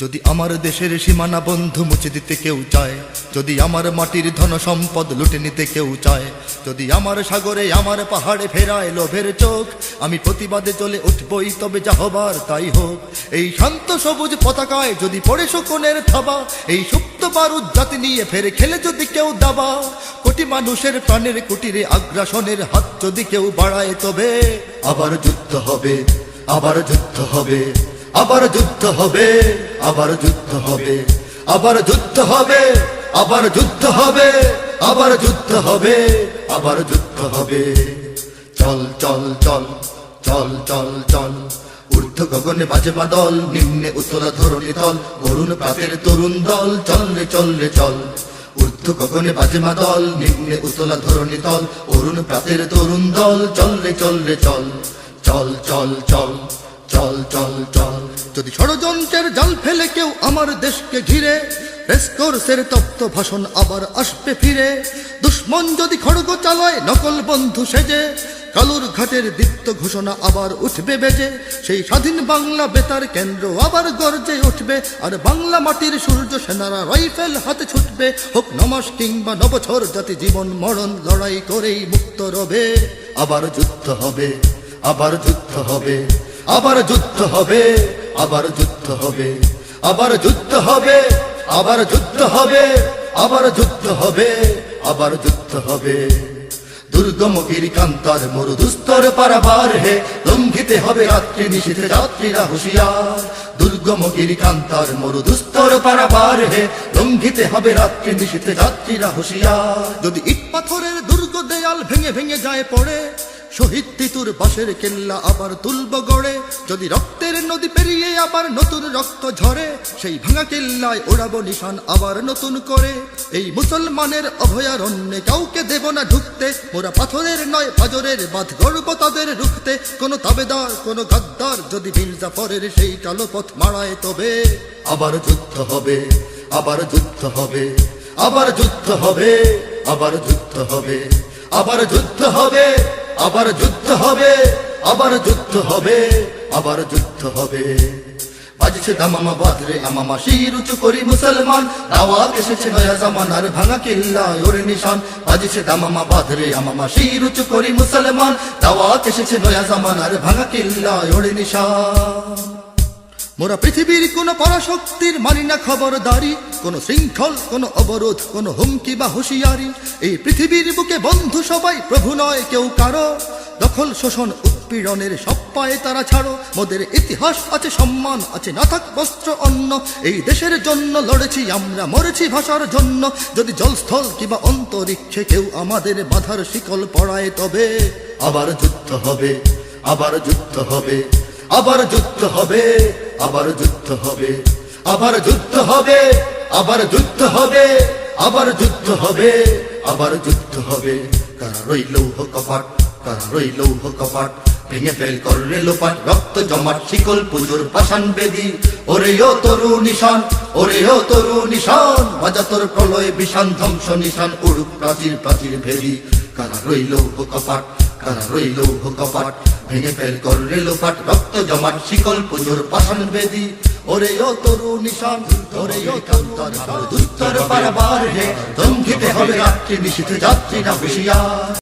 যদি আমার দেশের সীমানা বন্ধু মুছে দিতে কেউ চায়, যদি আমার মাটির ধন সম্পদ লুটে নিতে কেউ চায়, যদি আমার সাগরে আমার পাহাড়ে ফেরায় লোভের চোখ, আমি প্রতিবাদে চলে উঠবই, তবে যা হবার তাই হোক। এই শান্ত সবুজ পতাকায় যদি পড়ে শকুনের থাবা, এই সুপ্ত বারুদ জাতি নিয়ে ফের খেলে যদি কেউ দাবা, কোটি মানুষের প্রাণের কুটিরে আগ্রাসনের হাত যদি কেউ বাড়ায়, তবে আবার যুদ্ধ হবে, আবার যুদ্ধ হবে, আবার যুদ্ধ হবে, আবার যুদ্ধ হবে, আবার যুদ্ধ হবে, আবার যুদ্ধ হবে, আবার যুদ্ধ হবে, আবার যুদ্ধ হবে। চল চল চল চল চল চল, ঊর্ধ্ব গগনে বাজে বাদল, নিম্নে উতলা ধরণী তল, অরুণ প্রাতের তরুণ দল, চল রে চল রে চল। ঊর্ধ্ব গগনে বাজে বাদল, নিম্নে উতলা ধরণী তল, অরুণ প্রাতের তরুণ দল, চল রে চল রে চল। চল চল চল চল চল চল। যদি ষড়যন্ত্রের জাল ফেলে কেউ আমার দেশকে ঘিরে, রেসকোর্সের তপ্ত ভাষণ আবার আসবে ফিরে। দুশ্মন যদি খড়গ চালায় নকল বন্ধু সেজে, কালুর ঘাটের দীপ্ত ঘোষণা আবার উঠবে বেজে। সেই স্বাধীন বাংলা বেতার কেন্দ্র আবার গর্জে উঠবে, আর বাংলা মাটির সূর্য সেনারা রাইফেল হাতে ছুটবে। হোক নমাস কিংবা নবছর, জাতি জীবন মরণ লড়াই করেই মুক্ত রবে। আবার যুদ্ধ হবে, আবার যুদ্ধ হবে, আবার যুদ্ধ হবে, আবার যুদ্ধ হবে, আবার যুদ্ধ হবে, আবার যুদ্ধ হবে, আবার যুদ্ধ হবে, আবার যুদ্ধ হবে। দুর্গম গিরিকান্তার মরুদুস্তর পারাবার হে, লঙ্ঘিতে হবে রাত্রি নিশীথে যাত্রীরা হুঁশিয়ার। দুর্গম গিরিকান্তার মরুদুস্তর পারাবার হে, লঙ্ঘিতে হবে রাত্রি নিশীথে যাত্রীরা হুঁশিয়ার। যদি ইট পাথরের দুর্গ দেয়াল ভেঙে ভেঙে যায় পড়ে, শহীদ তিতুর বাঁশের কেল্লা আবার তুলব গড়ে। যদি রক্তের নদী পেরিয়ে আবার নতুন রক্ত ঝরে, সেই ভাঙা কেল্লায় ওড়াবো নিশান আবার নতুন করে। এই মুসলমানের অভয়ারণ্যে কাউকে দেব না ঢুকতে, মোরা পাথরের নয় পাজরের বাঁধ গড়ব তাদের রুখতে। কোন তাবেদার কোন গাদ্দার যদি মির্জাফরের সেই কালো পথ মারায়, তবে আবার যুদ্ধ হবে, আবার যুদ্ধ হবে, আবার যুদ্ধ হবে, আবার যুদ্ধ হবে, আবার যুদ্ধ হবে, আবার যুদ্ধ হবে, আবার যুদ্ধ হবে, আবার যুদ্ধ হবে। বাজছে দামামা বাদরে আমামা, শির উঁচু করি মুসলমান, দাওয়াত এসেছে নয়া জামানার ভাঙা কিল্লায় ওর নিশান। বাজছে দামামা বাদরে আমামা, শির উঁচু করি মুসলমান, দাওয়াত এসেছে নয়া জামানার ভাঙা কিল্লায় ওর নিশান। মোরা পৃথিবীর কোন পরাশক্তির মানি না খবরদারি, কোন শৃঙ্খল, কোন অবরোধ, কোন হুমকি বা হুঁশিয়ারি। এই পৃথিবীর বুকে বন্ধু সবাই, প্রভু নয় কেউ কারো। দখল শোষণ উৎপীড়নের সব পায়ে তারা ছাড়ো। মোদের ইতিহাস আছে, সম্মান আছে, না থাক বস্ত্র অন্ন। এই দেশের জন্য লড়েছি আমরা, মরেছি ভাষার জন্য। যদি জলস্থল কিংবা অন্তরিক্ষে কেউ আমাদের বাধার শিকল পড়ায়, তবে আবার যুদ্ধ হবে, আবার যুদ্ধ হবে, আবার যুদ্ধ হবে, আবার যুদ্ধ হবে, আবার যুদ্ধ হবে, আবার যুদ্ধ হবে, আবার যুদ্ধ হবে, আবার যুদ্ধ হবে। কারা রইল কপাট, কারা রইল কপাট, ভেঙে ফেল করলে লোপাট, রক্ত জমাট শিকল পুজোর পাষাণ বেদি। ওরে ও তরু নিশান, ওরে ও তরু নিশান, বাজা তোর প্রলয় বিষান, ধ্বংস নিশান উড়ুক প্রাচীর প্রাচীর ভেদি। কারা রইল কপাট, কারা রইল কপাট, ভেঙে ফেল করলে লোপাট, রক্ত জমাট শিকল পুজোর পাষাণ বেদি। ওরে ও তরু নিশান, ওরে ও কান্তার দুস্তর পারাবার হে, লঙ্ঘিতে হবে রাত্রি নিশীথে যাত্রীরা হুঁশিয়ার।